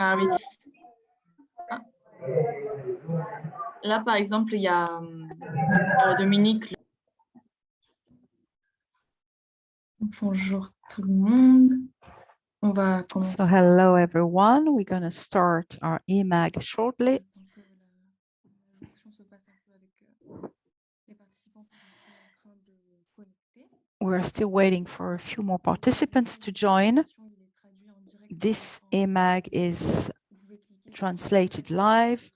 Ah oui. Ah. Là, par exemple, il y a Dominique. Bonjour tout le monde. On va commencer. So hello everyone, we're going to start our eMag shortly. We're still waiting for a few more participants to join. This eMag is translated live.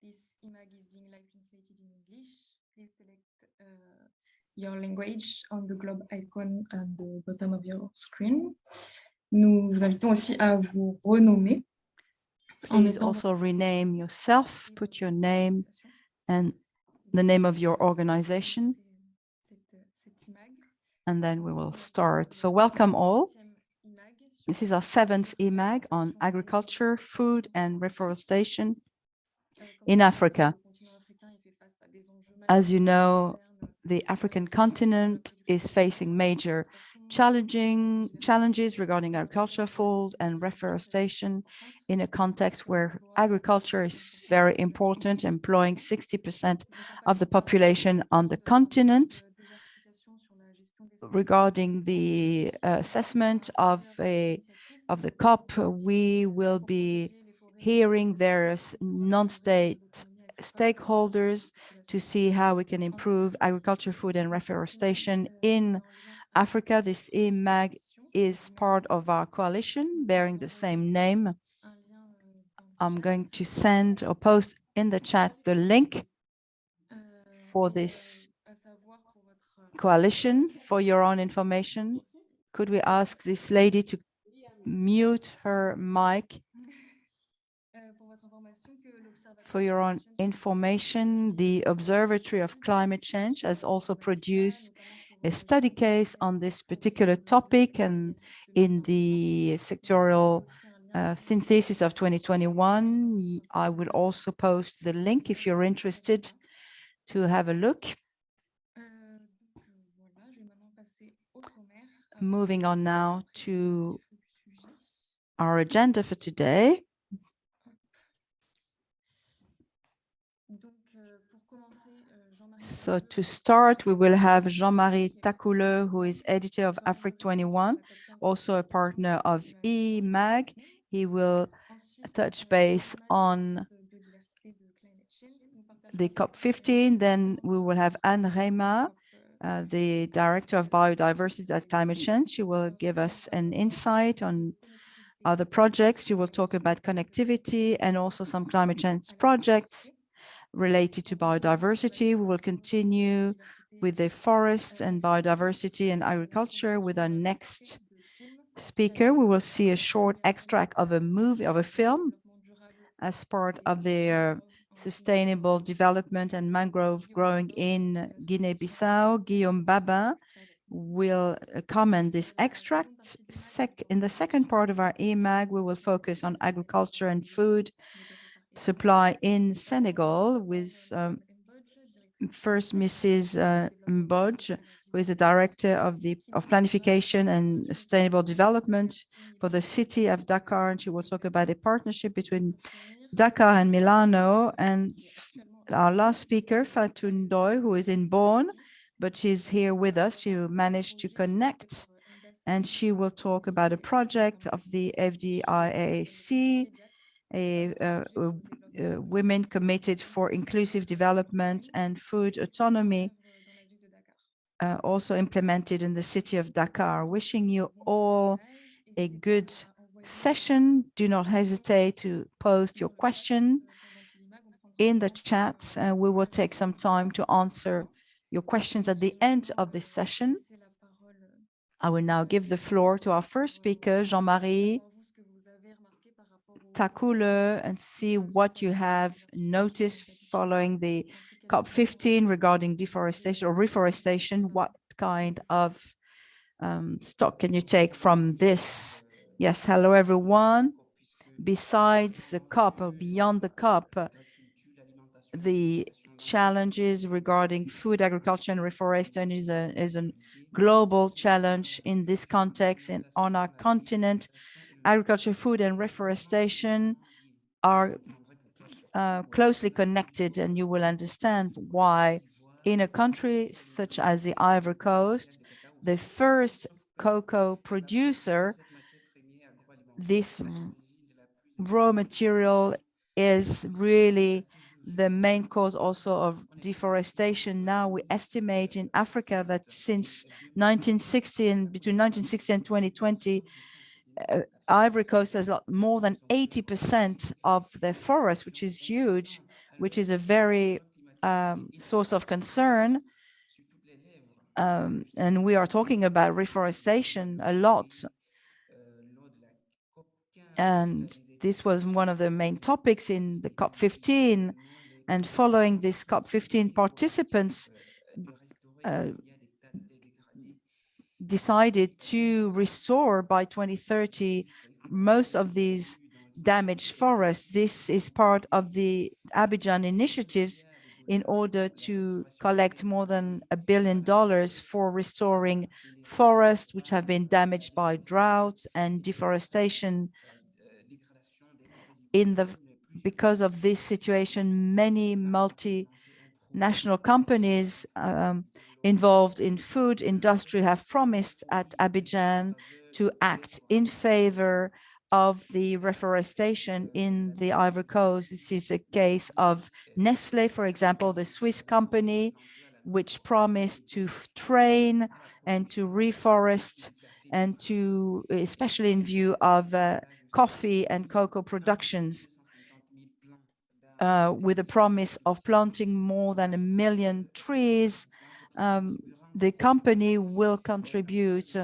This eMag is being live translated in English. Please select your language on the globe icon at the bottom of your screen. Nous vous invitons aussi à vous renommer. Please also rename yourself, put your name and the name of your organization, and then we will start. So welcome all. This is our 7th eMag on agriculture, food and reforestation in Africa. As you know, the African continent is facing major challenges regarding agriculture, food and reforestation in a context where agriculture is very important, employing 60% of the population on the continent. Regarding the assessment of the COP, we will be hearing various non-state stakeholders to see how we can improve agriculture, food and reforestation in Africa. This eMag is part of our coalition bearing the same name. I'm going to send or post in the chat the link for this coalition for your own information. Could we ask this lady to mute her mic? For your own information, the Observatory of Climate Change has also produced a study case on this particular topic, and in the sectorial synthesis of 2021, I will also post the link if you're interested to have a look. Moving on now to our agenda for today. So to start, we will have Marie Takouleu, who is editor of Afrik 21, also a partner of eMag. He will touch base on the COP15. Then we will have Raimat, the director of biodiversity at Climate Change. She will give us an insight on other projects. She will talk about connectivity and also some climate change projects related to biodiversity. We will continue with the forest and biodiversity and agriculture with our next speaker. We will see a short extract of a film as part of the sustainable development and mangrove growing in Guinea-Bissau. Guillaume Babin will comment this extract. In the second part of our eMag, we will focus on agriculture and food supply in Senegal with first Mrs. Mbodj, who is the director of planification and sustainable development for the city of Dakar, and she will talk about a partnership between Dakar and Milano. And our last speaker, Fatou Ndoye, who is in Bonn, but she's here with us. She managed to connect, and she will talk about a project of the FDIAC, women committed for inclusive development and food autonomy, also implemented in the city of Dakar. Wishing you all a good session. Do not hesitate to post your question in the chat. We will take some time to answer your questions at the end of this session. I will now give the floor to our first speaker, Marie Takouleu, and see what you have noticed following the COP15 regarding deforestation or reforestation. What kind of stock can you take from this? Yes, hello everyone. Besides the COP or beyond the COP, the challenges regarding food, agriculture and reforestation is a global challenge in this context and on our continent. agriculture, food, and reforestation are closely connected, and you will understand why in a country such as the Ivory Coast, the first cocoa producer, this raw material is really the main cause also of deforestation. Now we estimate in Africa that since 1960 and between 1960 and 2020, Ivory Coast has more than 80% of their forest, which is huge, which is a very source of concern. And we are talking about reforestation a lot. And this was one of the main topics in the COP15. And following this COP15, participants decided to restore by 2030 most of these damaged forests. This is part of the Abidjan initiatives in order to collect more than $1 billion for restoring forests which have been damaged by droughts and deforestation. Because of this situation, many multinational companies involved in food industry have promised at Abidjan to act in favor of the reforestation in the Ivory Coast. This is a case of Nestlé, for example, the Swiss company, which promised to train and to reforest and to, especially in view of coffee and cocoa productions, with a promise of planting more than 1 million trees. The company will contribute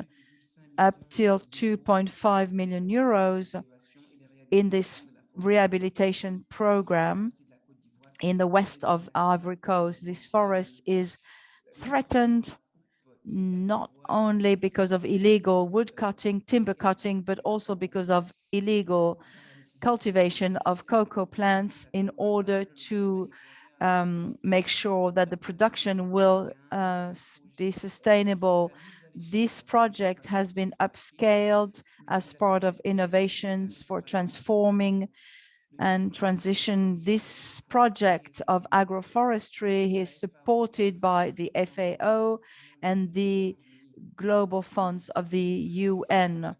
up till 2.5 million euros in this rehabilitation program in the west of Ivory Coast. This forest is threatened not only because of illegal wood cutting, timber cutting, but also because of illegal cultivation of cocoa plants in order to make sure that the production will be sustainable. This project has been upscaled as part of innovations for transforming and transition. This project of agroforestry is supported by the FAO and the global funds of the UN.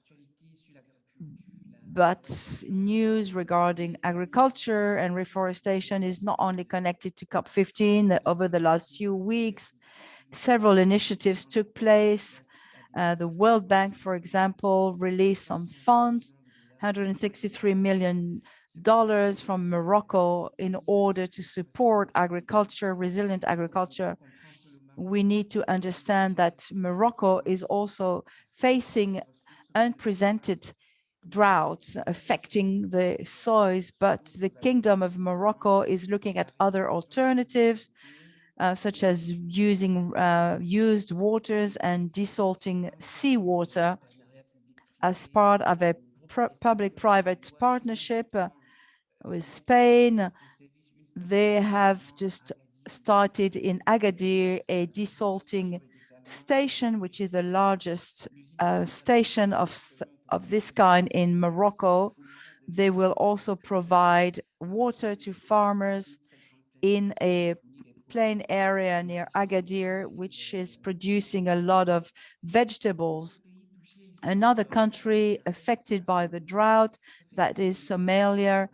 But news regarding agriculture and reforestation is not only connected to COP15. Over the last few weeks, several initiatives took place. The World Bank, for example, released some funds, $163 million from Morocco in order to support agriculture, resilient agriculture. We need to understand that Morocco is also facing unprecedented droughts affecting the soils, but the Kingdom of Morocco is looking at other alternatives, such as using used waters and desalting seawater as part of a public-private partnership with Spain. They have just started in Agadir a desalting station, which is the largest station of this kind in Morocco. They will also provide water to farmers in a plain area near Agadir, which is producing a lot of vegetables. Another country affected by the drought, that is Somalia,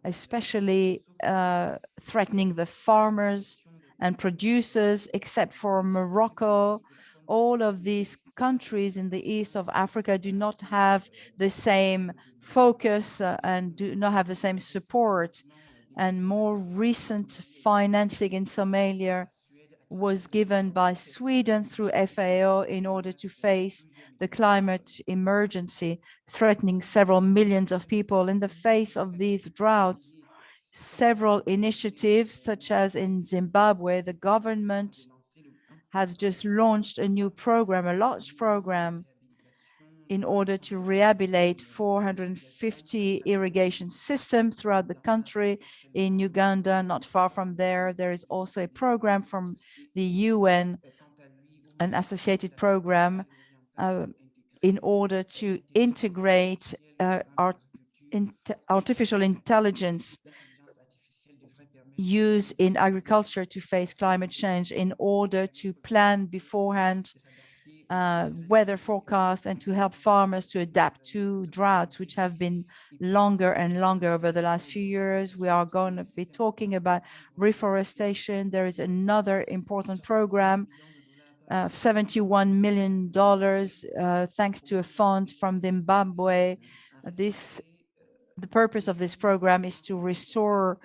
especially threatening the farmers and producers. Except for Morocco, all of these countries in the east of Africa do not have the same focus and do not have the same support. And more recent financing in Somalia was given by Sweden through FAO in order to face the climate emergency threatening several millions of people. In the face of these droughts, several initiatives, such as in Zimbabwe, the government has just launched a new program, a large program, in order to rehabilitate 450 irrigation systems throughout the country. In Uganda, not far from there, there is also a program from the UN, an associated program, in order to integrate artificial intelligence used in agriculture to face climate change in order to plan beforehand weather forecasts and to help farmers to adapt to droughts, which have been longer and longer over the last few years. We are going to be talking about reforestation. There is another important program of $71 million thanks to a fund from Zimbabwe. The purpose of this program is to restore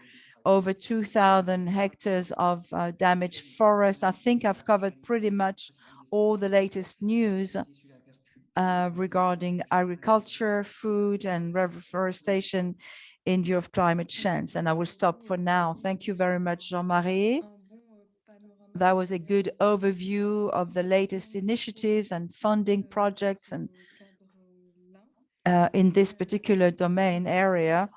over 2,000 hectares of damaged forest. I think I've covered pretty much all the latest news regarding agriculture, food, and reforestation in view of climate change. And I will stop for now. Thank you very much, Jean-Marie. That was a good overview of the latest initiatives and funding projects and in this particular domain area.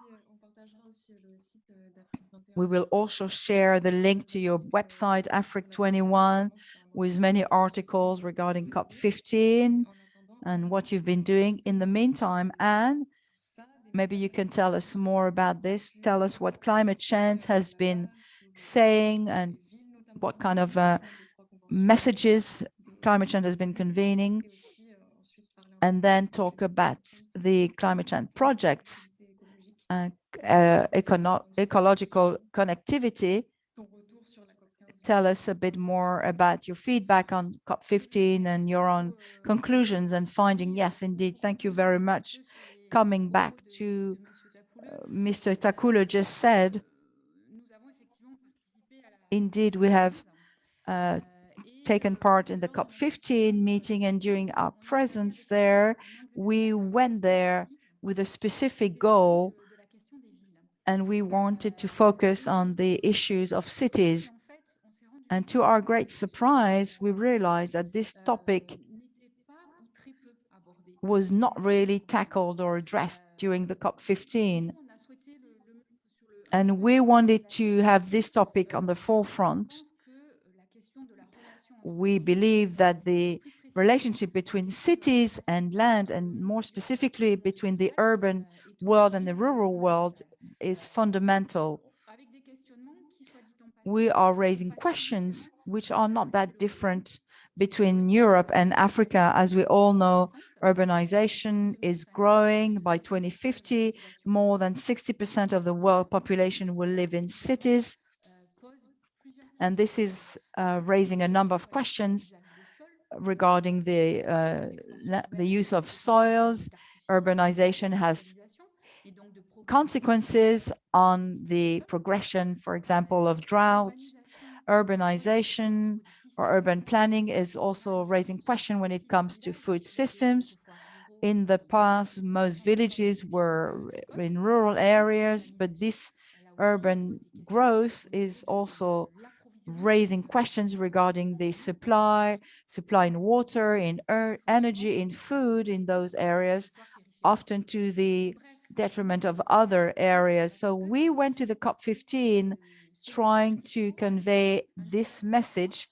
We will also share the link to your website, Afrik 21, with many articles regarding COP15 and what you've been doing in the meantime. And maybe you can tell us more about this. Tell us what climate change has been saying and what kind of messages climate change has been convening, and then talk about the climate change projects, ecological connectivity. Tell us a bit more about your feedback on COP15 and your own conclusions and finding. Yes, indeed. Thank you very much. Coming back to Mr. Takouleu just said, indeed, we have taken part in the COP15 meeting, and during our presence there, we went there with a specific goal, and we wanted to focus on the issues of cities. And to our great surprise, we realized that this topic was not really tackled or addressed during the COP15. And we wanted to have this topic on the forefront. We believe that the relationship between cities and land, and more specifically between the urban world and the rural world, is fundamental. We are raising questions which are not that different between Europe and Africa. As we all know, urbanization is growing. By 2050, more than 60% of the world population will live in cities. And this is raising a number of questions regarding the use of soils. Urbanization has consequences on the progression, for example, of droughts. Urbanization or urban planning is also raising question when it comes to food systems. In the past, most villages were in rural areas, but this urban growth is also raising questions regarding the supply in water, in energy, in food in those areas, often to the detriment of other areas. So we went to the COP15 trying to convey this message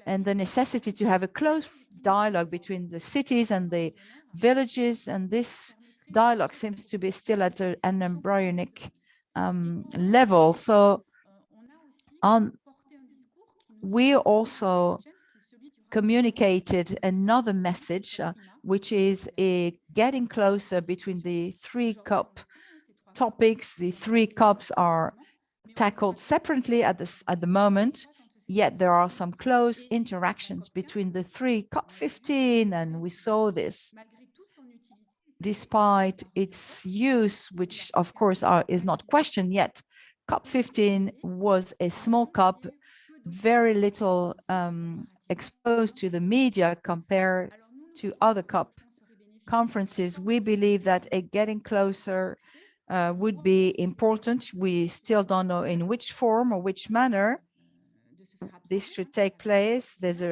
and the necessity to have a close dialogue between the cities and the villages. And this dialogue seems to be still at an embryonic level. So we also communicated another message, which is getting closer between the three COP topics. The three COPs are tackled separately at the moment, yet there are some close interactions between the three. COP15, and we saw this despite its use, which of course is not questioned yet. COP15 was a small COP, very little exposed to the media compared to other COP conferences. We believe that getting closer would be important. We still don't know in which form or which manner this should take place. There's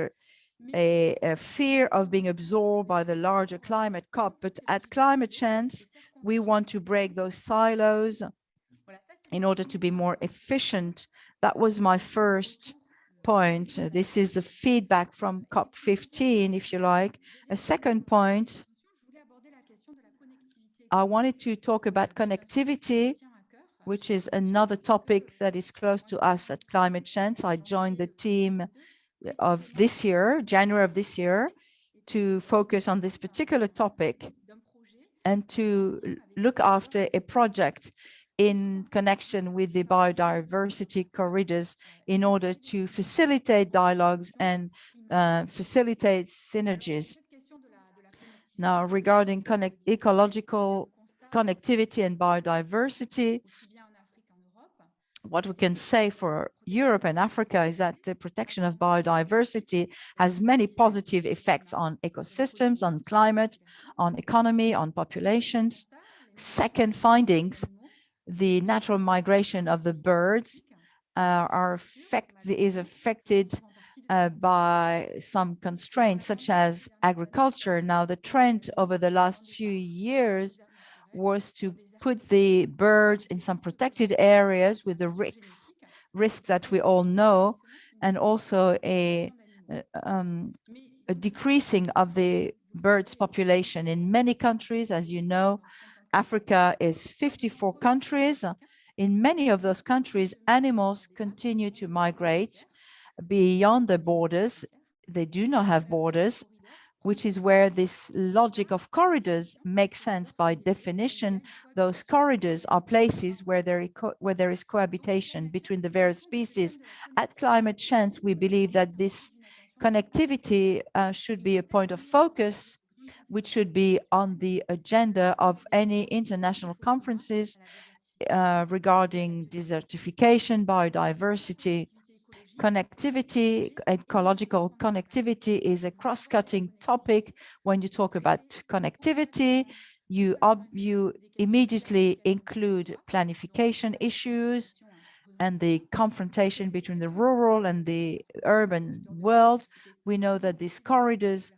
a fear of being absorbed by the larger climate COP, but at Climate Change, we want to break those silos in order to be more efficient. That was my first point. This is the feedback from COP15, if you like. A second point, I wanted to talk about connectivity, which is another topic that is close to us at Climate Change. I joined the team of this year, January of this year, to focus on this particular topic and to look after a project in connection with the biodiversity corridors in order to facilitate dialogues and facilitate synergies. Now, regarding ecological connectivity and biodiversity, what we can say for Europe and Africa is that the protection of biodiversity has many positive effects on ecosystems, on climate, on economy, on populations. Second findings, the natural migration of the birds is affected by some constraints such as agriculture. Now, the trend over the last few years was to put the birds in some protected areas with the risks that we all know, and also a decreasing of the birds population in many countries. As you know, Africa is 54 countries. In many of those countries, animals continue to migrate beyond the borders. They do not have borders, which is where this logic of corridors makes sense. By definition, those corridors are places where there is cohabitation between the various species. At Climate Change, we believe that this connectivity should be a point of focus, which should be on the agenda of any international conferences regarding desertification, biodiversity. Connectivity, ecological connectivity is a cross-cutting topic. When you talk about connectivity, you immediately include planification issues and the confrontation between the rural and the urban world. We know that these corridors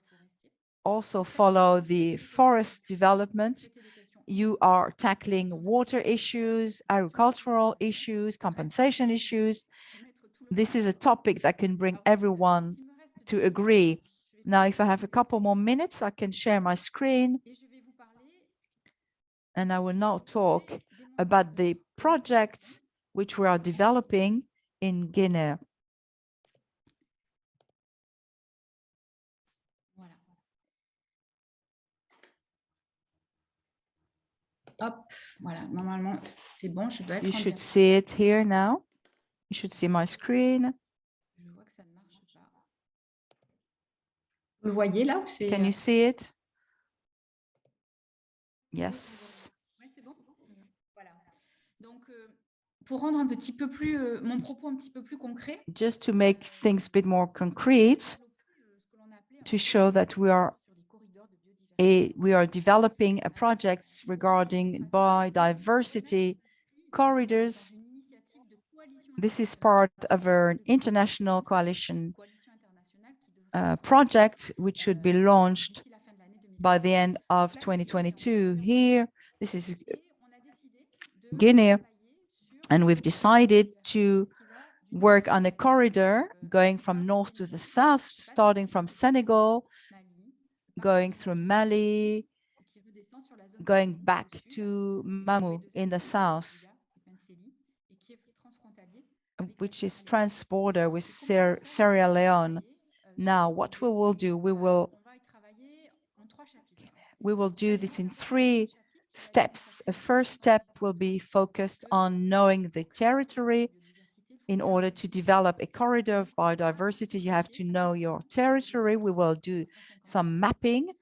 also follow the forest development. You are tackling water issues, agricultural issues, compensation issues. This is a topic that can bring everyone to agree. Now, if I have a couple more minutes, I can share my screen. And I will now talk about the project which we are developing in Guinea. Hop, voilà, normalement, c'est bon, je dois être You should see it here now. You should see my screen. Je vois que ça ne marche pas. Vous le voyez là ou c'est... Can you see it? Yes. Oui, c'est bon. Voilà. Donc, pour rendre un petit peu plus, mon propos un petit peu plus concret. Just to make things a bit more concrete, to show that we are developing a project regarding biodiversity corridors. This is part of an international coalition project, which should be launched by the end of 2022. Here, this is Guinea, and we've decided to work on a corridor going from north to the south, starting from Senegal, going through Mali, going back to Mamou in the south, which is trans-border with Sierra Leone. Now, what we will do, we will do this in 3 steps. A first step will be focused on knowing the territory. In order to develop a corridor of biodiversity, you have to know your territory. We will do some mapping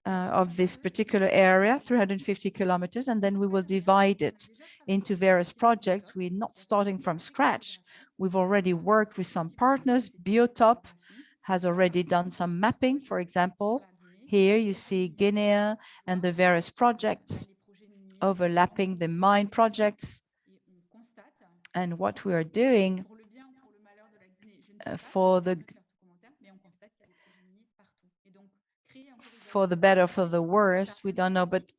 of this particular area, 350 kilometers, and then we will divide it into various projects. We're not starting from scratch. We've already worked with some partners. Biotop has already done some mapping, for example. Here you see Guinea and the various projects overlapping the mine projects. And what we are doing for the better, for the worse, we don't know, but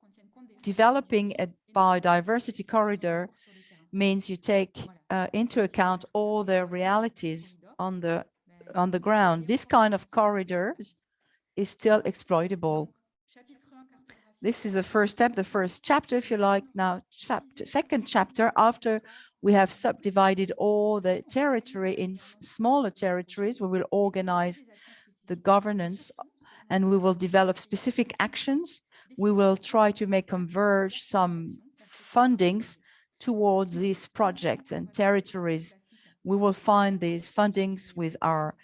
developing a biodiversity corridor means you take into account all the realities on the ground. This kind of corridors is still exploitable. This is the first step, the first chapter, if you like. Now, second chapter, after we have subdivided all the territory in smaller territories, we will organize the governance and we will develop specific actions. We will try to make converge some fundings towards these projects and territories. We will find these fundings with our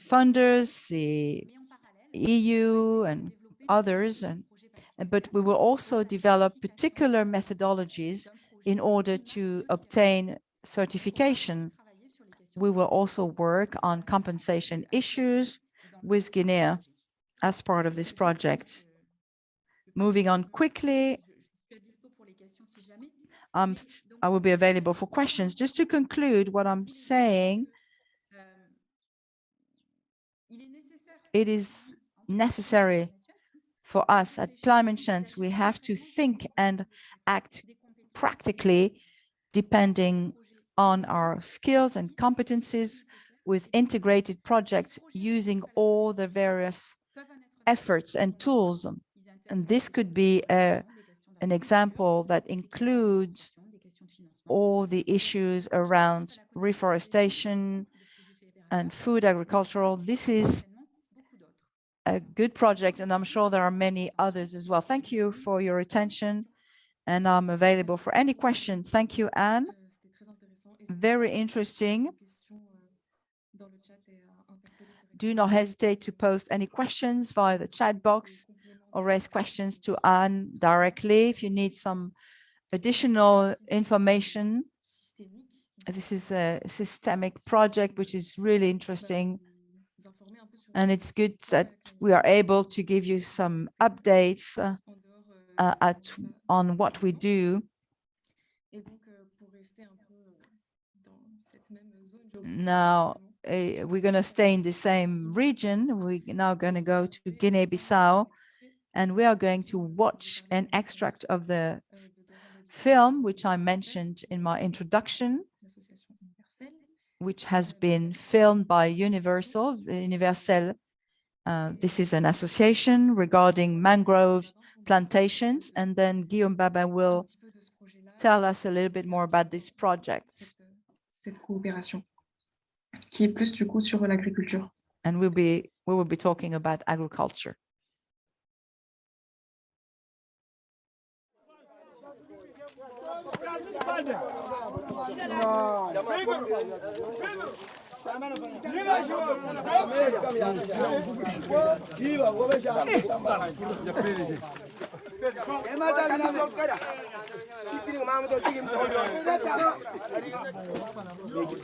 funders, the EU and others, but we will also develop particular methodologies in order to obtain certification. We will also work on compensation issues with Guinea as part of this project. Moving on quickly, I will be available for questions. Just to conclude what I'm saying, it is necessary for us at Climate Change. We have to think and act practically depending on our skills and competencies with integrated projects using all the various efforts and tools. And this could be an example that includes all the issues around reforestation and food agricultural. This is a good project, and I'm sure there are many others as well. Thank you for your attention, and I'm available for any questions. Thank you, Anne. Very interesting. Do not hesitate to post any questions via the chat box or raise questions to Anne directly if you need some additional information. This is a systemic project which is really interesting, and it's good that we are able to give you some updates on what we do. Now, we're going to stay in the same region. We're now going to go to Guinea-Bissau, and we are going to watch an extract of the film, which I mentioned in my introduction, which has been filmed by UNIVERS-SEL. This is an association regarding mangrove plantations, and then Guillaume Babin will tell us a little bit more about this project. Cette coopération, qui est plus du coup sur l'agriculture. And we will be talking about agriculture.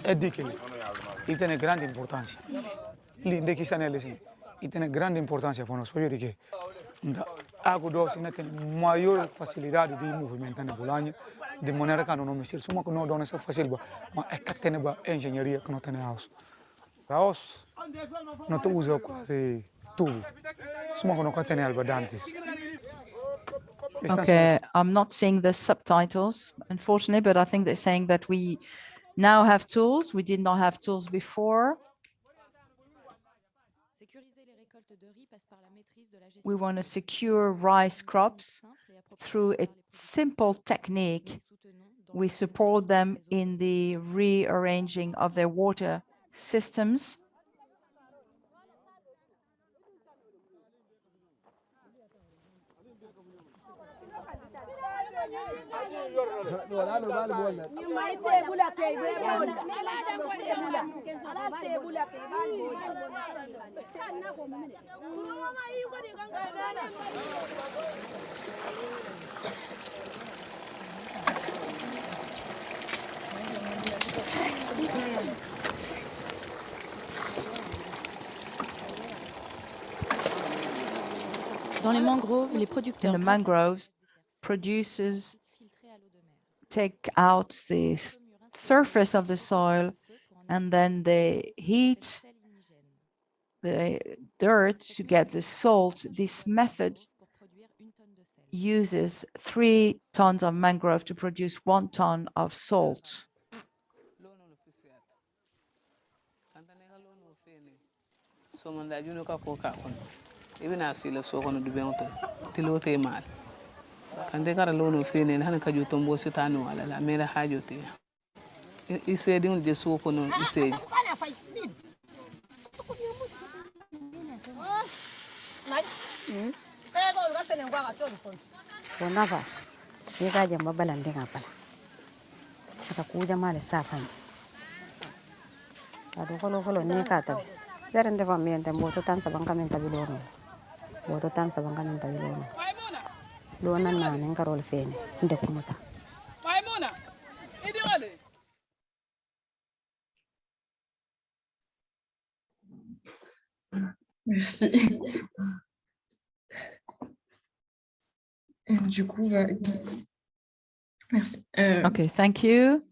Ecological, il tiene grande importanza. L'Inde che sta nelle tiene grande importanza per noi, perché agora si tem maior facilidade de movimento na Bolonha, de maneira que não me sirva. Suma que não dá essa facilidade, mas é que tem a engenharia que não tem a house. Não te usa quase tudo. Suma que não tem algo dantes. Okay, I'm not seeing the subtitles, unfortunately, but I think they're saying that we now have tools. We did not have tools before. We want to secure rice crops through a simple technique. We support them in the rearranging of their water systems. Dans les mangroves, les producteurs. In the mangroves, producers take out the surface of the soil and then they heat the dirt to get the salt. This method uses 3 tons of mangrove to produce 1 ton of salt. kan de kara lono fene han ka juto mbo sitano ala la mera hajote isedi on je soko no isedi Wonava yega jamba balande ngapala aka kuja male safan ado folo ni katabi serende famiente mboto tansa banka men tabilono boto tansa banka men tabilono lona nane ngarol fene nde kumuta maimuna idi wale Merci. Et du coup, merci. Okay, thank you.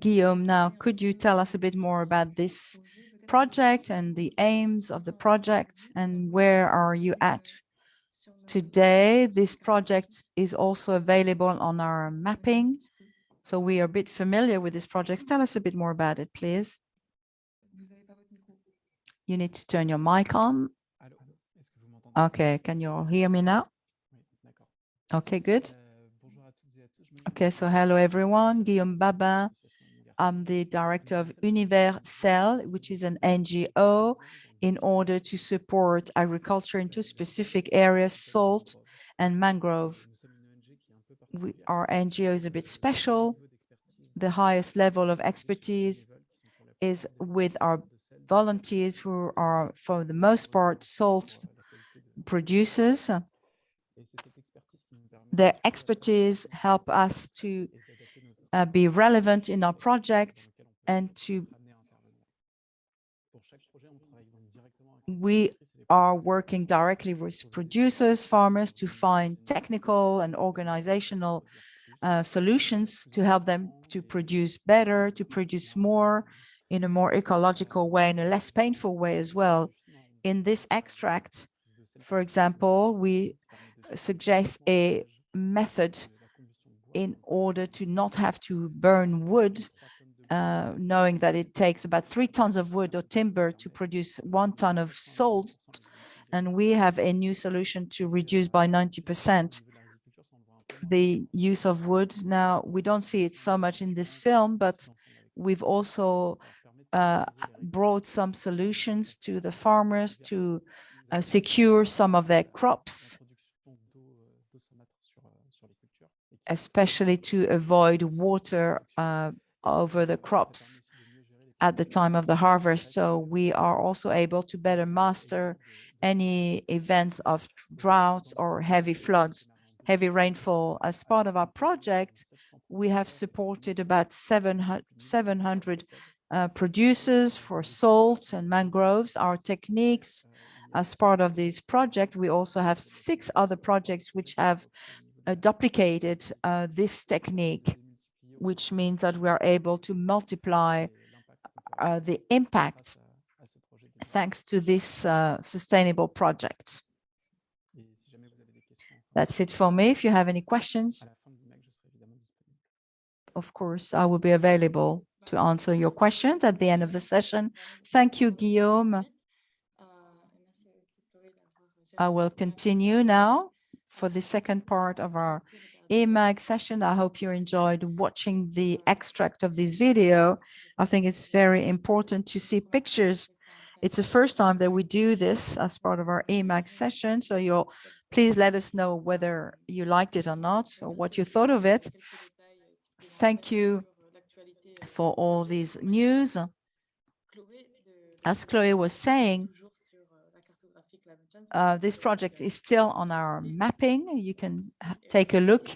Guillaume, now could you tell us a bit more about this project and the aims of the project and where are you at today? This project is also available on our mapping, so we are a bit familiar with this project. Tell us a bit more about it, please. You need to turn your mic on. Okay, can you all hear me now? Okay, good. Okay, so hello everyone, Guillaume Babin. I'm the director of UNIVERS-SEL, which is an NGO in order to support agriculture in two specific areas, salt and mangrove. Our NGO is a bit special. The highest level of expertise is with our volunteers who are, for the most part, salt producers. Their expertise help us to be relevant in our projects and we are working directly with producers, farmers to find technical and organizational solutions to help them to produce better, to produce more in a more ecological way, in a less painful way as well. In this extract, for example, we suggest a method in order to not have to burn wood, knowing that it takes about 3 tons of wood or timber to produce 1 ton of salt. And we have a new solution to reduce by 90% the use of wood. Now, we don't see it so much in this film, but we've also brought some solutions to the farmers to secure some of their crops, especially to avoid water over the crops at the time of the harvest. So we are also able to better master any events of droughts or heavy floods, heavy rainfall. As part of our project, we have supported about 700 producers for salt and mangroves. Our techniques, as part of this project, we also have 6 other projects which have duplicated this technique, which means that we are able to multiply the impact thanks to this sustainable project. That's it for me. If you have any questions, of course, I will be available to answer your questions at the end of the session. Thank you, Guillaume. I will continue now for the second part of our eMag session. I hope you enjoyed watching the extract of this video. I think it's very important to see pictures. It's the first time that we do this as part of our eMag session, so you'll please let us know whether you liked it or not, or what you thought of it. Thank you for all these news. As Chloe was saying, this project is still on our mapping. You can take a look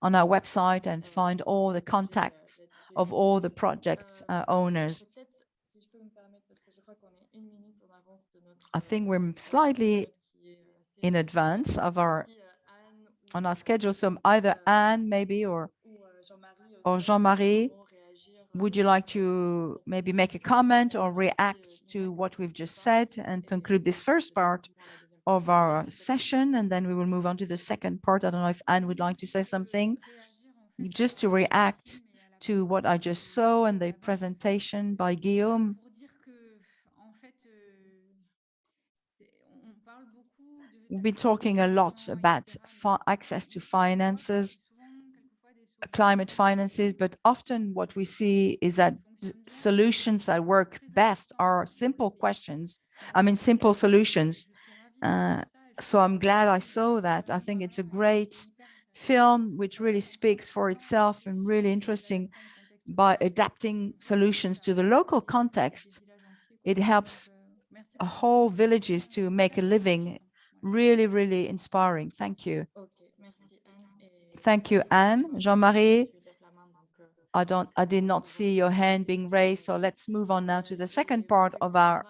on our website and find all the contacts of all the project owners. I think we're slightly in advance of our schedule. So either Anne maybe or Jean-Marie, would you like to maybe make a comment or react to what we've just said and conclude this first part of our session, and then we will move on to the second part. I don't know if Anne would like to say something, just to react to what I just saw and the presentation by Guillaume. We've been talking a lot about access to finances, climate finances, but often what we see is that solutions that work best are simple questions, simple solutions. So I'm glad I saw that. I think it's a great film which really speaks for itself and really interesting. By adapting solutions to the local context, it helps whole villages to make a living. Really, really inspiring. Thank you. Thank you, Anne. Jean-Marie, I did not see your hand being raised, so let's move on now to the second part of our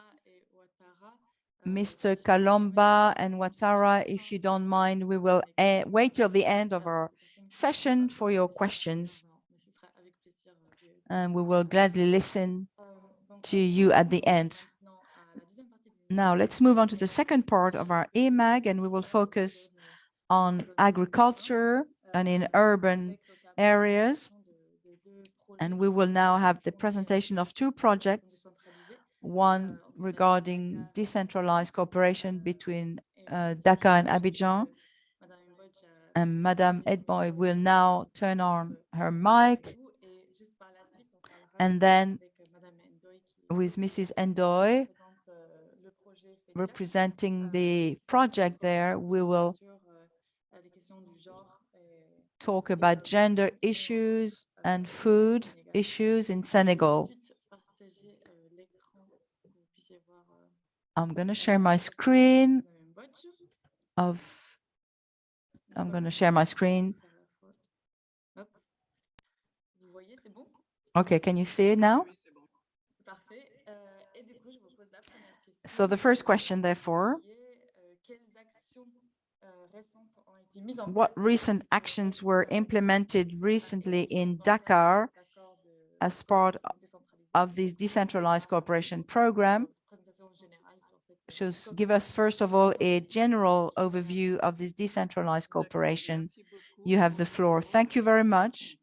Mr. Kalomba and Ouattara. If you don't mind, we will wait till the end of our session for your questions, and we will gladly listen to you at the end. Now, let's move on to the second part of our eMag, and we will focus on agriculture and in urban areas. And we will now have the presentation of two projects, one regarding decentralized cooperation between Dakar and Abidjan. And Madame Ndeye will now turn on her mic. And then with Mrs. Ndoye, representing the project there, we will talk about gender issues and food issues in Senegal. I'm going to share my screen Okay, can you see it now? So the first question, therefore, what recent actions were implemented recently in Dakar as part of this decentralized cooperation program? Should give us, first of all, a general overview of this decentralized cooperation. You have the floor. Thank you very much.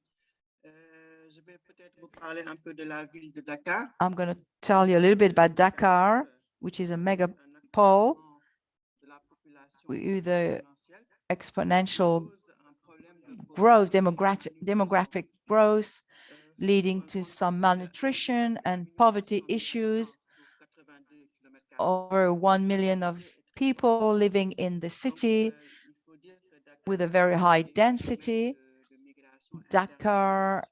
I'm going to tell you a little bit about Dakar, which is a megapole with the exponential growth, demographic growth, leading to some malnutrition and poverty issues. Over 1 million of people living in the city with a very high density. Dakar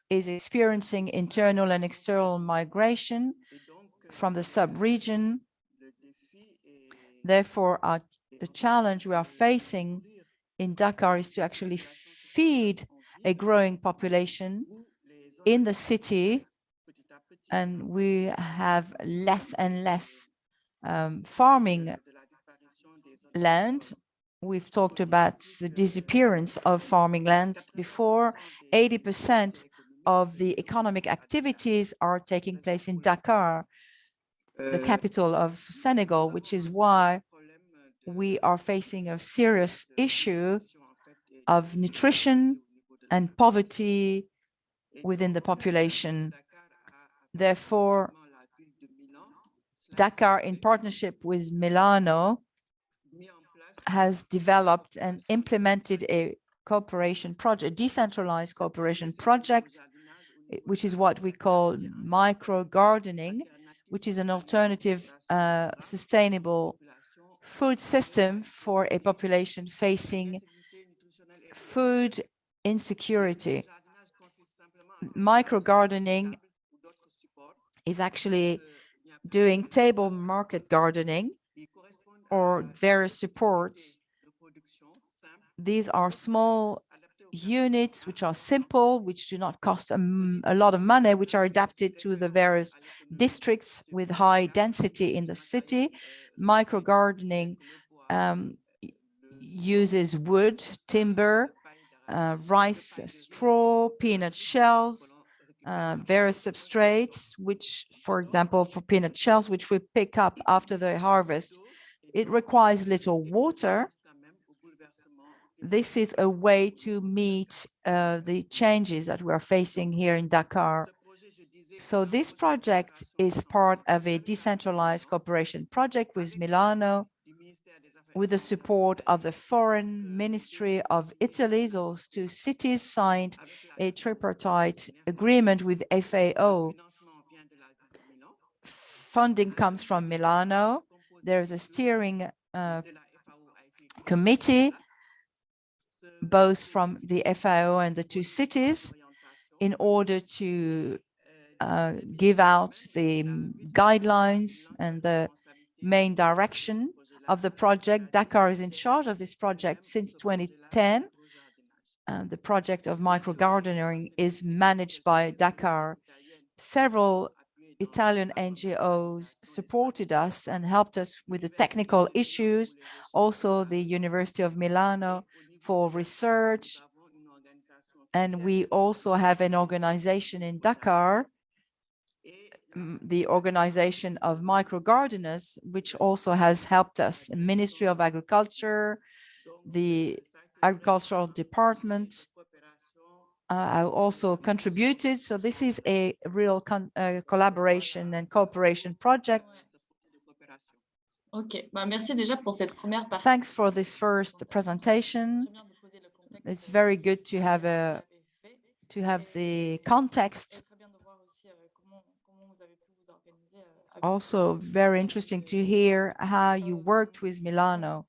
is experiencing internal and external migration from the sub-region. Therefore, the challenge we are facing in Dakar is to actually feed a growing population in the city, and we have less and less farming land. We've talked about the disappearance of farming lands before. 80% of the economic activities are taking place in Dakar, the capital of Senegal, which is why we are facing a serious issue of nutrition and poverty within the population. Therefore, Dakar, in partnership with Milano, has developed and implemented a cooperation project, decentralized cooperation project, which is what we call micro gardening, which is an alternative sustainable food system for a population facing food insecurity. Micro gardening is actually doing table market gardening or various supports. These are small units which are simple, which do not cost a lot of money, which are adapted to the various districts with high density in the city. Micro gardening uses wood, timber, rice straw, peanut shells, various substrates, which, for example, for peanut shells, which we pick up after the harvest, it requires little water. This is a way to meet the changes that we are facing here in Dakar. So this project is part of a decentralized cooperation project with Milano, with the support of the Foreign Ministry of Italy, those two cities signed a tripartite agreement with FAO. Funding comes from Milano. There is a steering committee, both from the FAO and the two cities, in order to give out the guidelines and the main direction of the project. Dakar is in charge of this project since 2010. The project of micro-gardening is managed by Dakar. Several Italian NGOs supported us and helped us with the technical issues. Also, the University of Milano for research. And we also have an organization in Dakar, the organization of micro-gardeners, which also has helped us. The Ministry of Agriculture, the Agricultural Department also contributed. So this is a real collaboration and cooperation project. Okay, merci déjà pour cette première partie. Thanks for this first presentation. It's very good to have the context. Also very interesting to hear how you worked with Milano.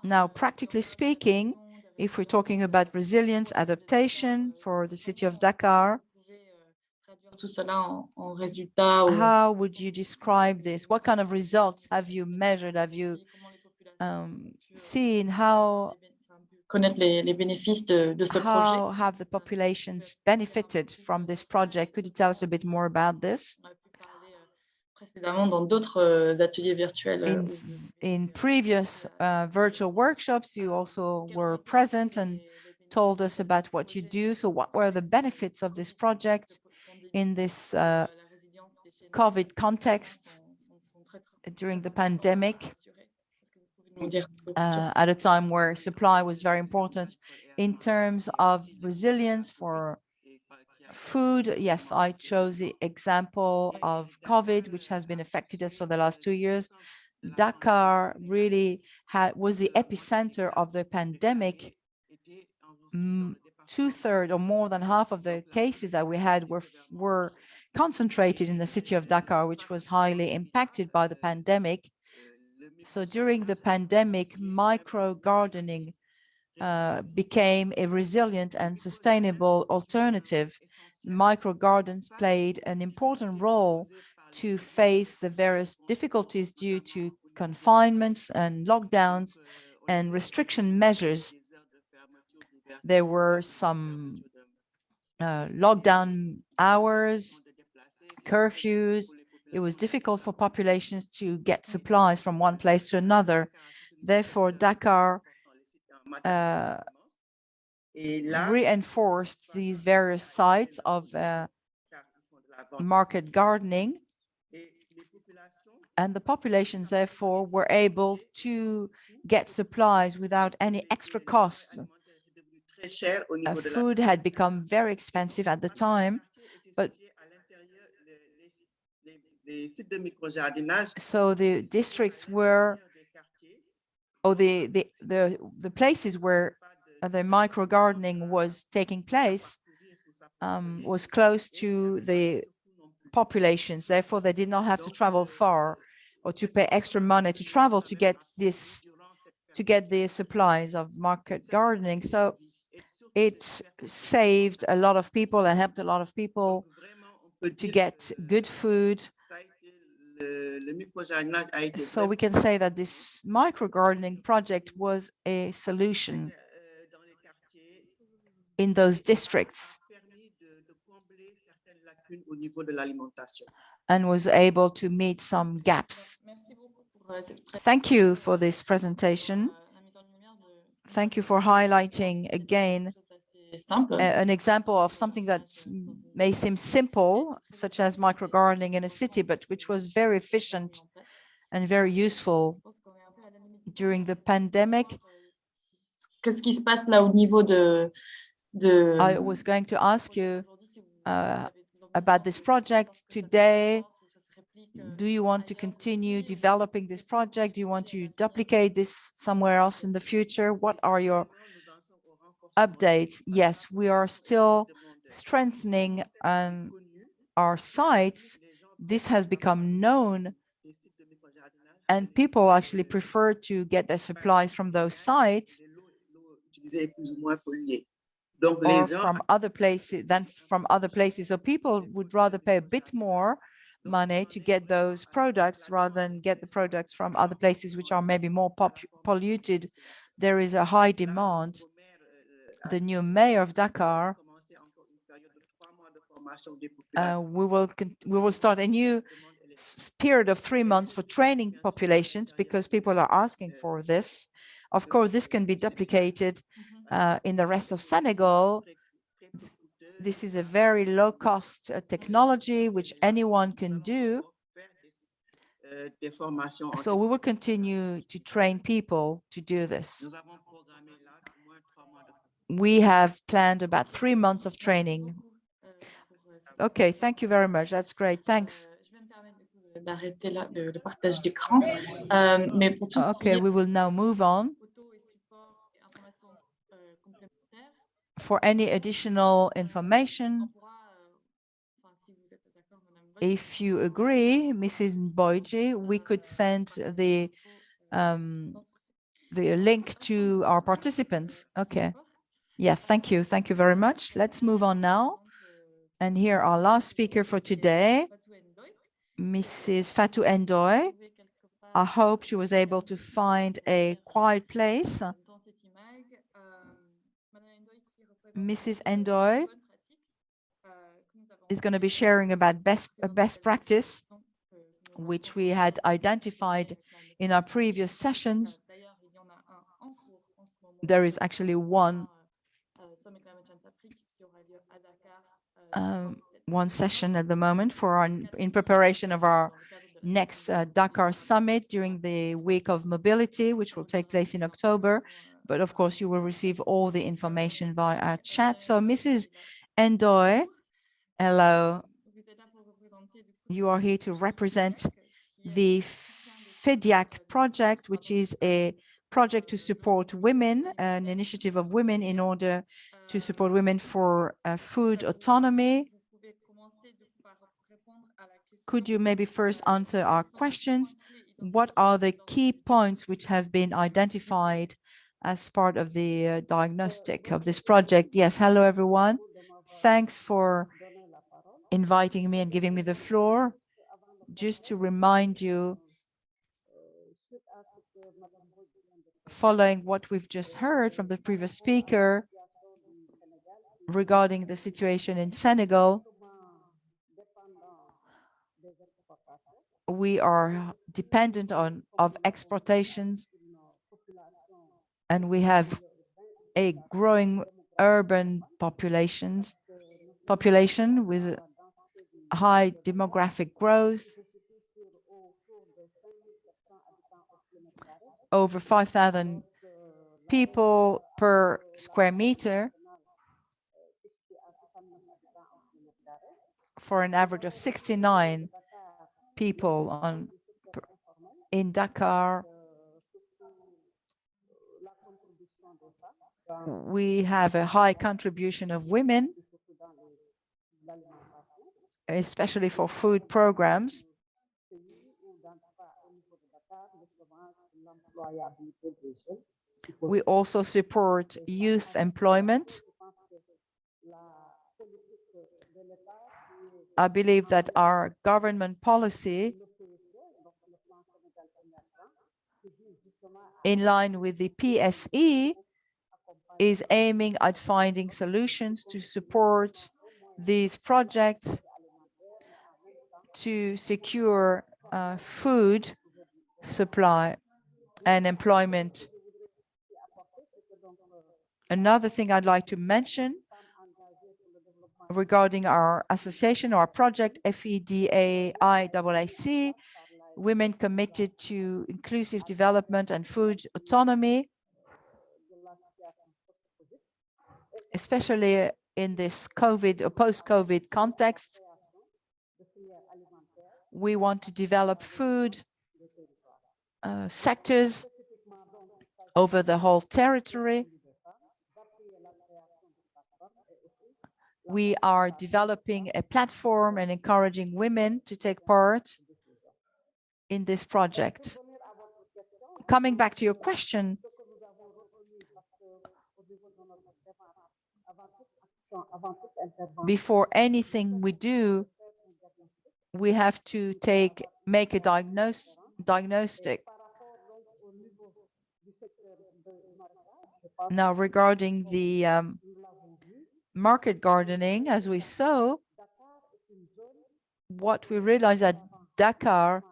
Now, practically speaking, if we're talking about resilience, adaptation for the city of Dakar, how would you describe this? What kind of results have you measured? Have you seen how have the populations benefited from this project? Could you tell us a bit more about this? In previous virtual workshops, you also were present and told us about what you do. So what were the benefits of this project in this COVID context during the pandemic, at a time where supply was very important? In terms of resilience for food, yes, I chose the example of COVID, which has been affected us for the last 2 years. Dakar really was the epicenter of the pandemic. 2/3 or more than half of the cases that we had were concentrated in the city of Dakar, which was highly impacted by the pandemic. So during the pandemic, micro-gardening became a resilient and sustainable alternative. Micro-gardens played an important role to face the various difficulties due to confinements and lockdowns and restriction measures. There were some lockdown hours, curfews. It was difficult for populations to get supplies from one place to another. Therefore, Dakar reinforced these various sites of market gardening, and the populations therefore were able to get supplies without any extra costs. Food had become very expensive at the time, but so the districts were, or the places where the micro gardening was taking place was close to the populations. Therefore, they did not have to travel far or to pay extra money to travel to get the supplies of market gardening. So it saved a lot of people and helped a lot of people to get good food. So we can say that this micro-gardening project was a solution in those districts and was able to meet some gaps. Thank you for this presentation. Thank you for highlighting again an example of something that may seem simple, such as micro-gardening in a city, but which was very efficient and very useful during the pandemic. I was going to ask you about this project today. Do you want to continue developing this project? Do you want to duplicate this somewhere else in the future? What are your updates? Yes, we are still strengthening our sites. This has become known, and people actually prefer to get their supplies from those sites or from other places than from other places. So people would rather pay a bit more money to get those products rather than get the products from other places which are maybe more polluted. There is a high demand. The new mayor of Dakar, we will start a new period of 3 months for training populations because people are asking for this. Of course, this can be duplicated in the rest of Senegal. This is a very low-cost technology which anyone can do. So we will continue to train people to do this. We have planned about 3 months of training. Okay, thank you very much. That's great. Thanks. Okay, we will now move on. For any additional information, if you agree, Mrs. Mbodj, we could send the link to our participants. Okay. Yeah, thank you. Thank you very much. Let's move on now. And here our last speaker for today, Mrs. Fatou Ndoye. I hope she was able to find a quiet place. Mrs. Ndoye is going to be sharing about best practice, which we had identified in our previous sessions. There is actually one session at the moment for in preparation of our next Dakar summit during the week of mobility, which will take place in October. But of course, you will receive all the information via our chat. So Mrs. Ndoye, hello. You are here to represent the FEDIAC project, which is a project to support women, an initiative of women in order to support women for food autonomy. Could you maybe first answer our questions? What are the key points which have been identified as part of the diagnostic of this project? Yes, hello everyone. Thanks for inviting me and giving me the floor. Just to remind you, following what we've just heard from the previous speaker regarding the situation in Senegal, we are dependent of exportations, and we have a growing urban population with high demographic growth, over 5,000 people per square meter for an average of 69 people in Dakar. We have a high contribution of women, especially for food programs. We also support youth employment. I believe that our government policy, in line with the PSE, is aiming at finding solutions to support these projects to secure food supply and employment. Another thing I'd like to mention regarding our association, our project, FEDAIAAC, Women Committed to Inclusive Development and Food Autonomy, especially in this COVID or post-COVID context. We want to develop food sectors over the whole territory. We are developing a platform and encouraging women to take part in this project. Coming back to your question, before anything we do, we have to make a diagnostic. Now, regarding the market gardening, as we saw, what we realized that Dakar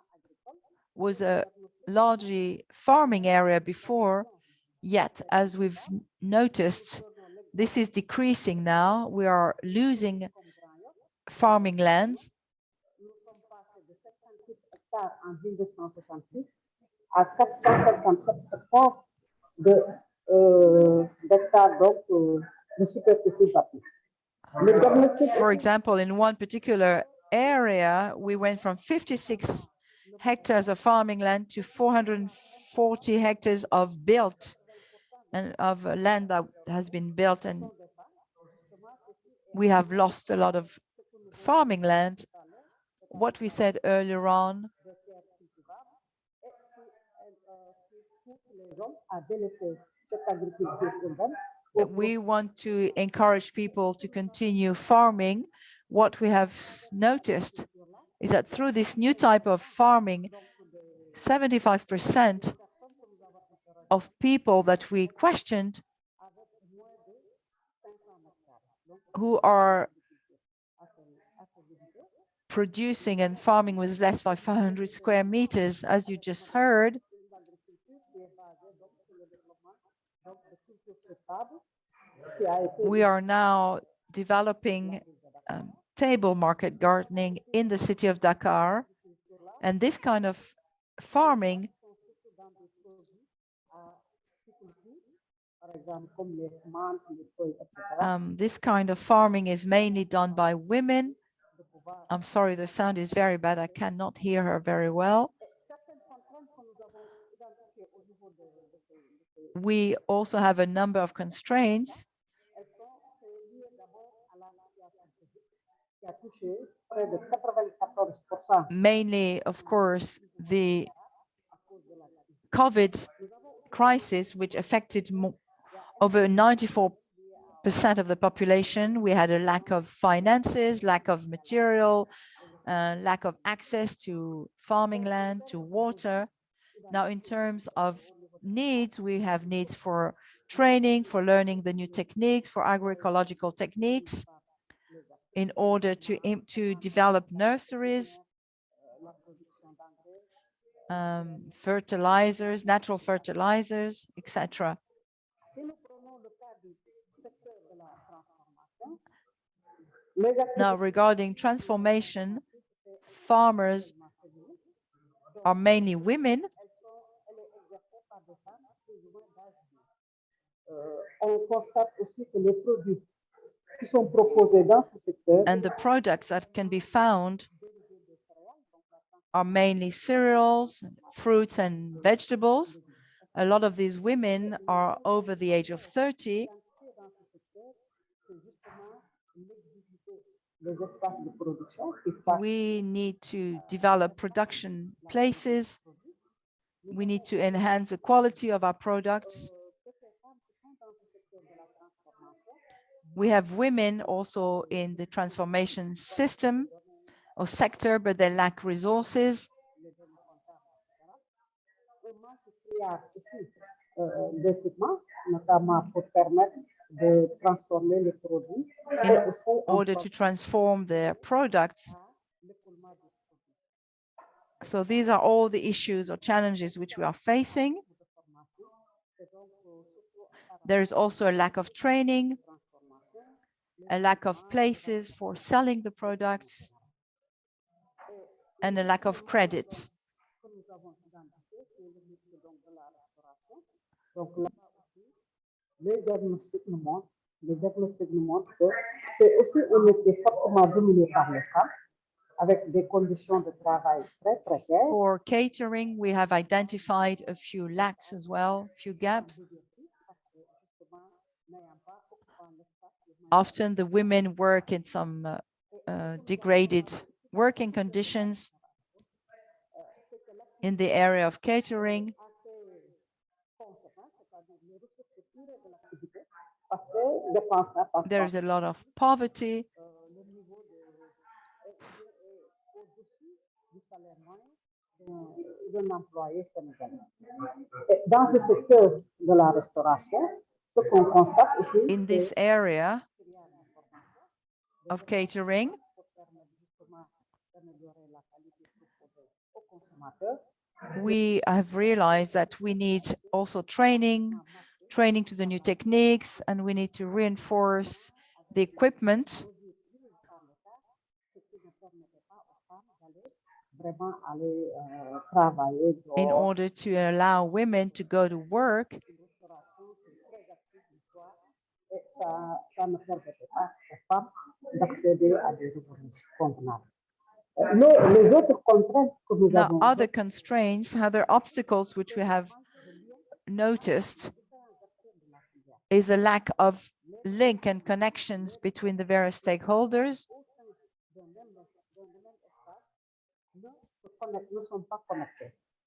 was a largely farming area before, yet as we've noticed, this is decreasing now. We are losing farming lands. For example, in one particular area, we went from 56 hectares of farming land to 440 hectares of built and of land that has been built, and we have lost a lot of farming land. What we said earlier on, we want to encourage people to continue farming. What we have noticed is that through this new type of farming, 75% of people that we questioned who are producing and farming with less than 500 square meters, as you just heard, we are now developing table market gardening in the city of Dakar. And this kind of farming is mainly done by women. I'm sorry, the sound is very bad. I cannot hear her very well. We also have a number of constraints. Mainly, of course, the COVID crisis, which affected over 94% of the population. We had a lack of finances, lack of material, lack of access to farming land, to water. Now, in terms of needs, we have needs for training, for learning the new techniques, for agroecological techniques, in order to develop nurseries, fertilizers, natural fertilizers, etc. Now, regarding transformation, farmers are mainly women. And the products that can be found are mainly cereals, fruits and vegetables. A lot of these women are over the age of 30. We need to develop production places. We need to enhance the quality of our products. We have women also in the transformation system or sector, but they lack resources. In order to transform their products. So these are all the issues or challenges which we are facing. There is also a lack of training, a lack of places for selling the products, and a lack of credit. avec des conditions de travail très précaires. For catering, we have identified a few lacks as well, few gaps. Often the women work in some degraded working conditions in the area of catering. There is a lot of poverty. D'un employé sénégalais. Dans ce secteur de la restauration, ce qu'on constate aussi, in this area of catering, we have realized that we need also training to the new techniques, and we need to reinforce the equipment in order to allow women to go to work. Now, other constraints, other obstacles which we have noticed is a lack of link and connections between the various stakeholders.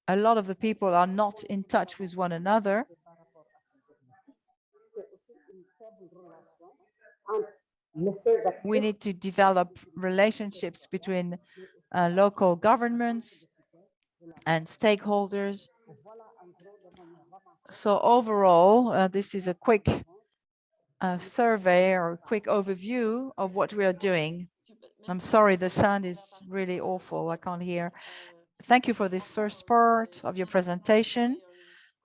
A lot of the people are not in touch with one another. We need to develop relationships between local governments and stakeholders. So overall, this is a quick survey or a quick overview of what we are doing. I'm sorry, the sound is really awful. I can't hear. Thank you for this first part of your presentation.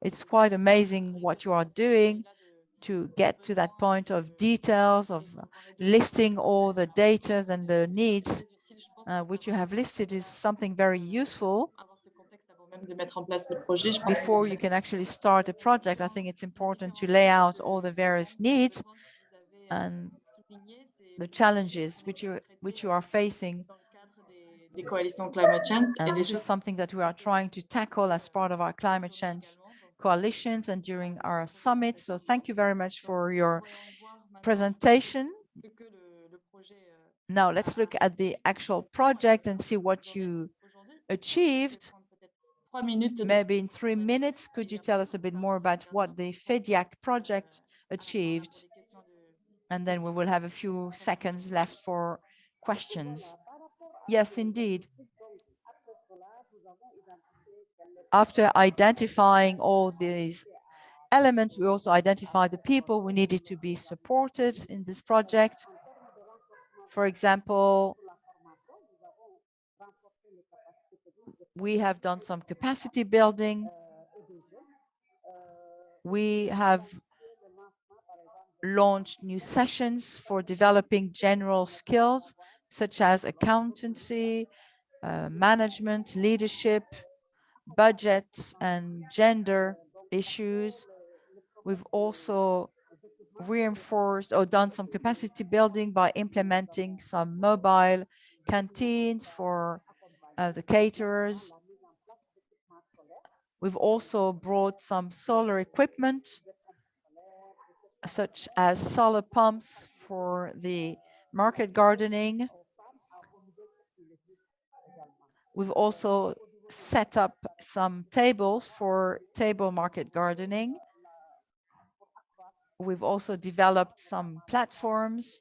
It's quite amazing what you are doing to get to that point of details, of listing all the data and the needs which you have listed is something very useful. Before you can actually start a project, I think it's important to lay out all the various needs and the challenges which you are facing. And this is something that we are trying to tackle as part of our climate change coalitions and during our summit. So thank you very much for your presentation. Now let's look at the actual project and see what you achieved. Maybe in 3 minutes, could you tell us a bit more about what the FEDIAC project achieved? And then we will have a few seconds left for questions. Yes, indeed. After identifying all these elements, we also identified the people who needed to be supported in this project. For example, we have done some capacity building. We have launched new sessions for developing general skills such as accountancy, management, leadership, budget, and gender issues. We've also reinforced or done some capacity building by implementing some mobile canteens for the caterers. We've also brought some solar equipment, such as solar pumps for the market gardening. We've also set up some tables for table market gardening. We've also developed some platforms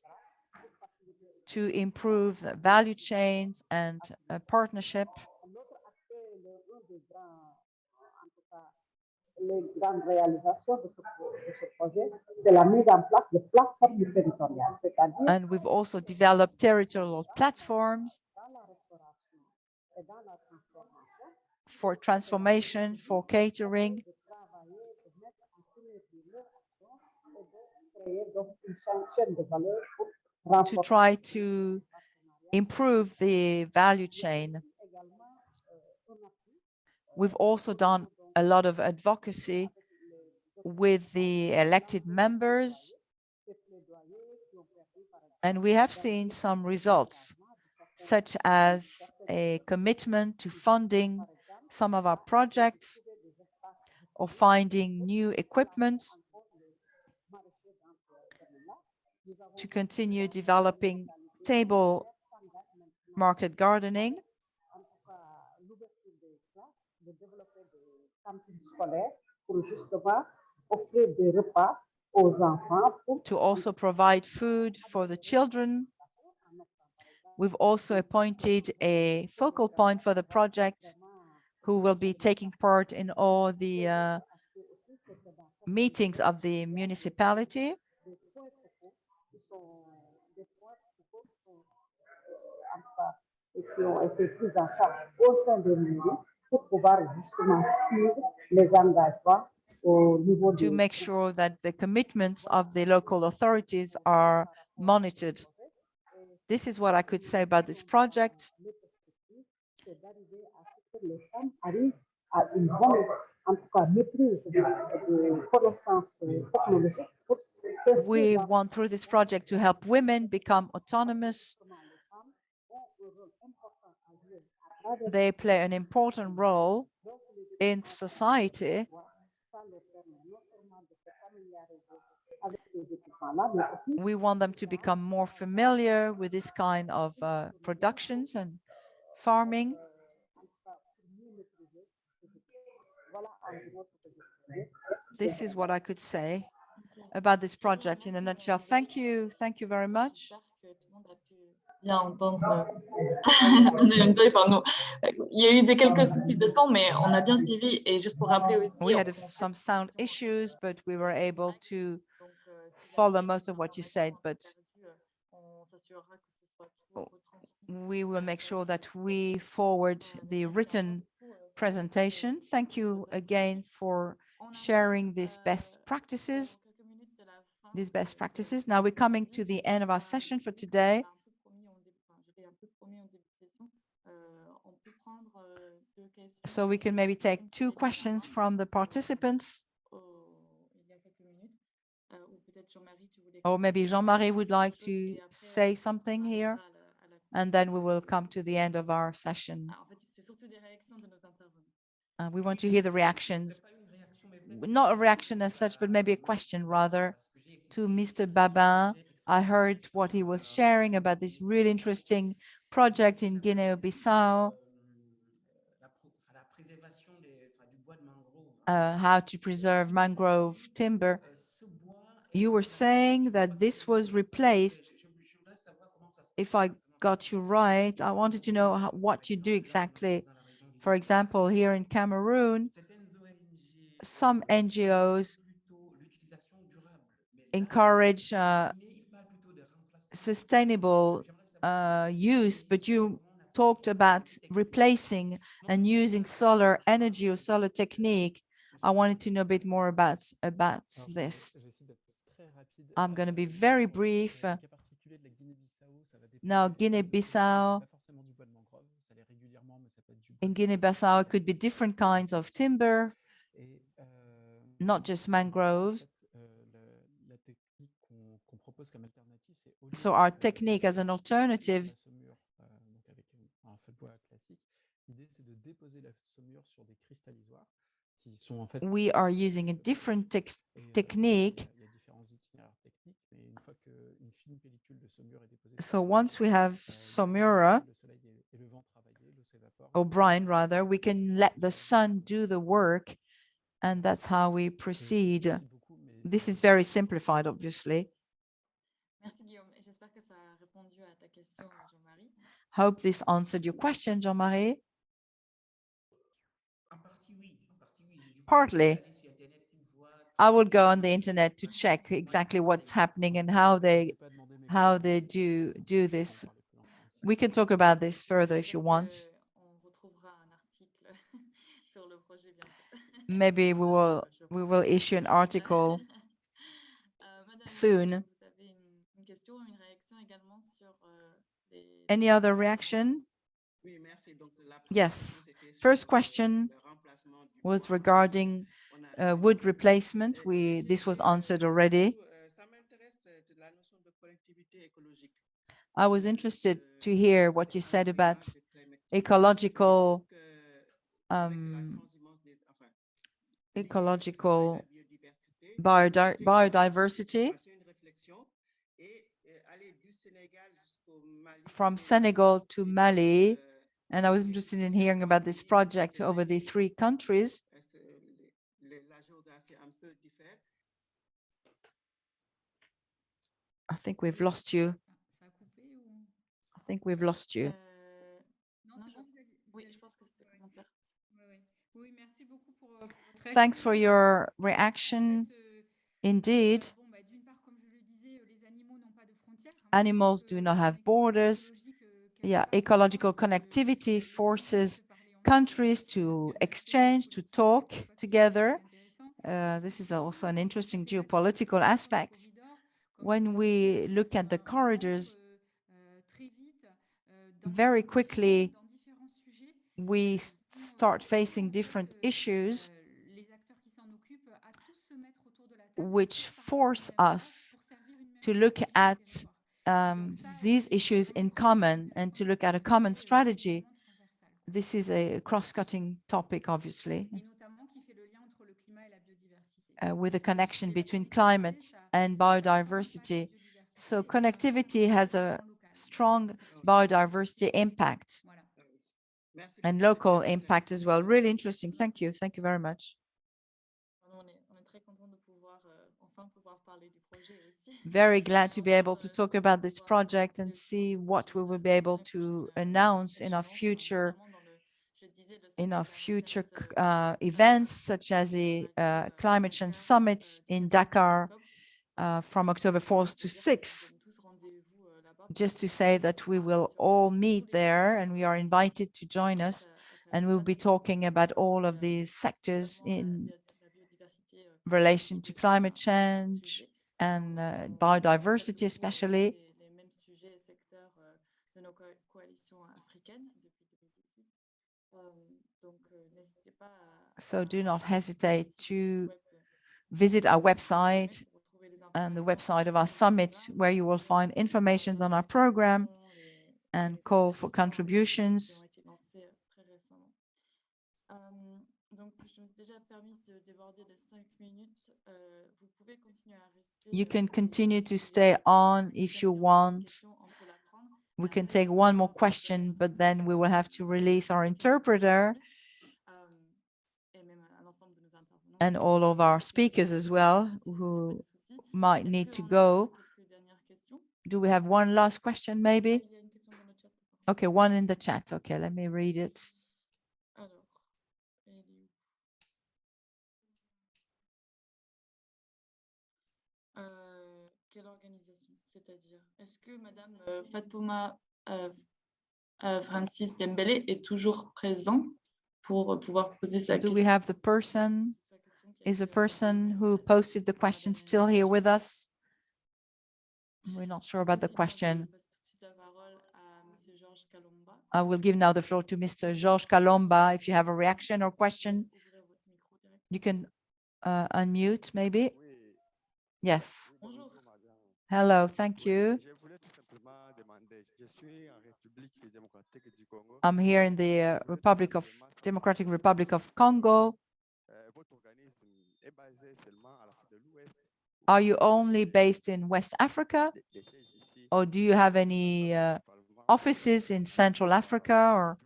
to improve value chains and partnership. And we've also developed territorial platforms for transformation, for catering, to try to improve the value chain. We've also done a lot of advocacy with the elected members, and we have seen some results. such as a commitment to funding some of our projects or finding new equipment to continue developing table market gardening. De développer des cantines scolaires pour justement offrir des repas aux enfants. To also provide food for the children. We've also appointed a focal point for the project who will be taking part in all the meetings of the municipality. Qui ont été prises en charge au sein des mairies pour pouvoir justement suivre les engagements au niveau to make sure that the commitments of the local authorities are monitored. This is what I could say about this project. We want through this project to help women become autonomous. They play an important role in society. We want them to become more familiar with this kind of productions and farming. This is what I could say about this project in a nutshell. Thank you. Thank you very much. Bien entendre Ndoye, enfin, nous, il y a eu quelques soucis de son, mais on a bien suivi. Et juste pour rappeler aussi, we had some sound issues, but we were able to follow most of what you said. But we will make sure that we forward the written presentation. Thank you again for sharing these best practices. Now we're coming to the end of our session for today. So we can maybe take 2 questions from the participants. Or maybe Jean-Marie would like to say something here, and then we will come to the end of our session. We want to hear the reactions. Not a reaction as such, but maybe a question rather to Mr. Babin. I heard what he was sharing about this really interesting project in Guinea-Bissau, how to preserve mangrove timber. You were saying that this was replaced. If I got you right, I wanted to know what you do exactly. For example, here in Cameroon, some NGOs encourage sustainable use, but you talked about replacing and using solar energy or solar technique. I wanted to know a bit more about this. I'm going to be very brief. Now, Guinea-Bissau, in Guinea-Bissau, it could be different kinds of timber, not just mangroves. So our technique as an alternative we are using a different technique. So once we have Saumura, or brine rather, we can let the sun do the work, and that's how we proceed. This is very simplified, obviously. Hope this answered your question, Jean-Marie. Partly. I will go on the internet to check exactly what's happening and how they do this. We can talk about this further if you want. Maybe we will issue an article soon. Any other reaction? Yes. First question was regarding wood replacement. This was answered already. I was interested to hear what you said about ecological biodiversity from Senegal to Mali. And I was interested in hearing about this project over the 3 countries. I think we've lost you. I think we've lost you. Thanks for your reaction. Indeed, animals do not have borders. Yeah, ecological connectivity forces countries to exchange, to talk together. This is also an interesting geopolitical aspect. When we look at the corridors, very quickly, we start facing different issues which force us to look at these issues in common and to look at a common strategy. This is a cross-cutting topic, obviously, with a connection between climate and biodiversity. So connectivity has a strong biodiversity impact and local impact as well. Really interesting. Thank you. Thank you very much. Very glad to be able to talk about this project and see what we will be able to announce in our future events, such as the Climate Change Summit in Dakar from October 4th to 6th. Just to say that we will all meet there and we are invited to join us, and we'll be talking about all of these sectors in relation to climate change and biodiversity especially. So do not hesitate to visit our website and the website of our summit, where you will find information on our program and call for contributions. You can continue to stay on if you want. We can take one more question, but then we will have to release our interpreter and all of our speakers as well, who might need to go. Do we have one last question, maybe? Okay, one in the chat. Okay, let me read it. Quelle organisation? C'est-à-dire, est-ce que Madame Fatouma Francis Dembélé est toujours présent pour pouvoir poser sa question? Do we have the person? Is the person who posted the question still here with us? We're not sure about the question. I will give now the floor to Mr. Georges Kalomba. If you have a reaction or question, you can unmute, maybe. Yes. Hello, thank you. I'm here in the Democratic Republic of Congo. Are you only based in West Africa, or do you have any offices in Central Africa? Or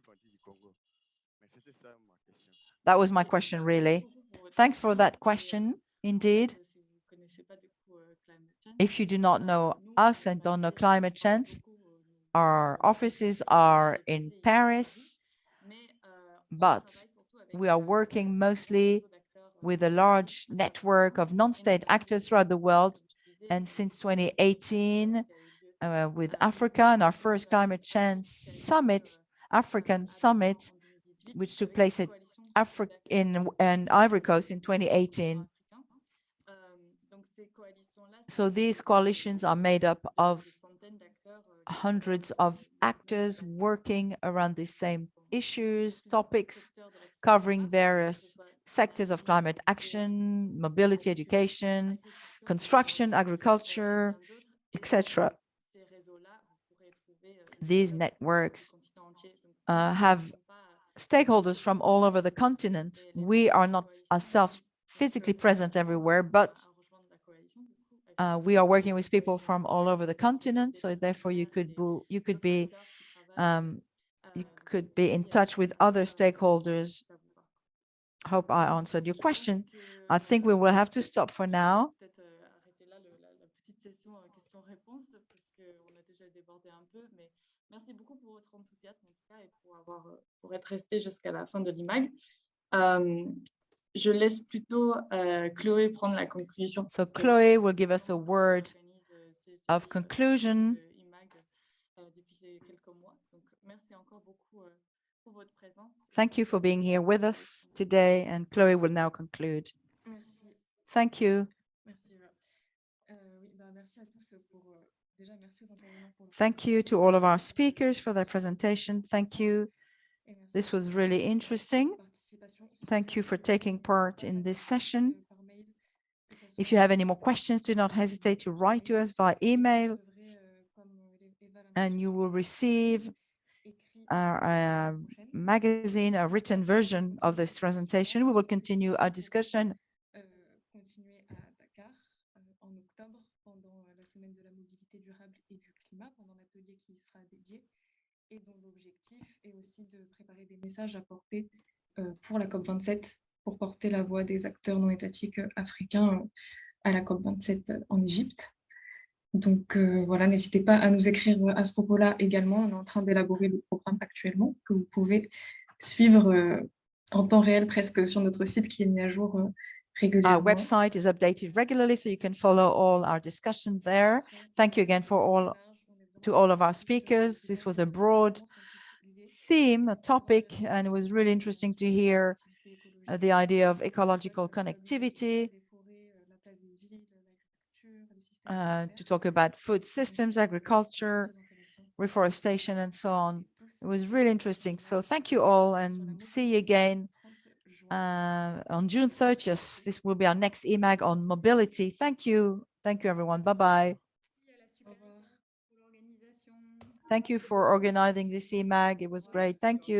that was my question, really. Thanks for that question. Indeed, if you do not know us and don't know climate change, our offices are in Paris, but we are working mostly with a large network of non-state actors throughout the world. And since 2018, with Africa and our first climate change summit, African summit, which took place at in Ivory Coast in 2018. So these coalitions are made up of hundreds of actors working around the same issues, topics, covering various sectors of climate action, mobility, education, construction, agriculture, etc. these networks have stakeholders from all over the continent. We are not ourselves physically present everywhere, but we are working with people from all over the continent. So therefore, you could be in touch with other stakeholders. Hope I answered your question. I think we will have to stop for now. Merci beaucoup pour votre enthousiasme en tout cas et pour être resté jusqu'à la fin de l'eMag. Je laisse plutôt Chloé prendre la conclusion. So Chloe will give us a word of conclusion. Thank you for being here with us today, and Chloe will now conclude. Merci. Thank you. Thank you to all of our speakers for their presentation. Thank you. This was really interesting. Thank you for taking part in this session. If you have any more questions, do not hesitate to write to us via email, and you will receive our magazine, a written version of this presentation. We will continue our discussion. Continuer à Dakar en octobre pendant la semaine de la mobilité durable et du climat, pendant l'atelier qui y sera dédié, et dont l'objectif est aussi de préparer des messages à porter pour la COP27, pour porter la voix des acteurs non étatiques africains à la COP27 en Égypte. Donc voilà, n'hésitez pas à nous écrire à ce propos-là également. On est en train d'élaborer le programme actuellement que vous pouvez suivre en temps réel presque sur notre site qui est mis à jour régulièrement. Our website is updated regularly, so you can follow all our discussions there. Thank you again to all of our speakers. This was a broad theme, a topic, and it was really interesting to hear the idea of ecological connectivity, to talk about food systems, agriculture, reforestation, and so on. It was really interesting. So thank you all, and see you again on June 30th. This will be our next eMag on mobility. Thank you. Thank you, everyone. Bye-bye. Thank you for organizing this eMag. It was great. Thank you.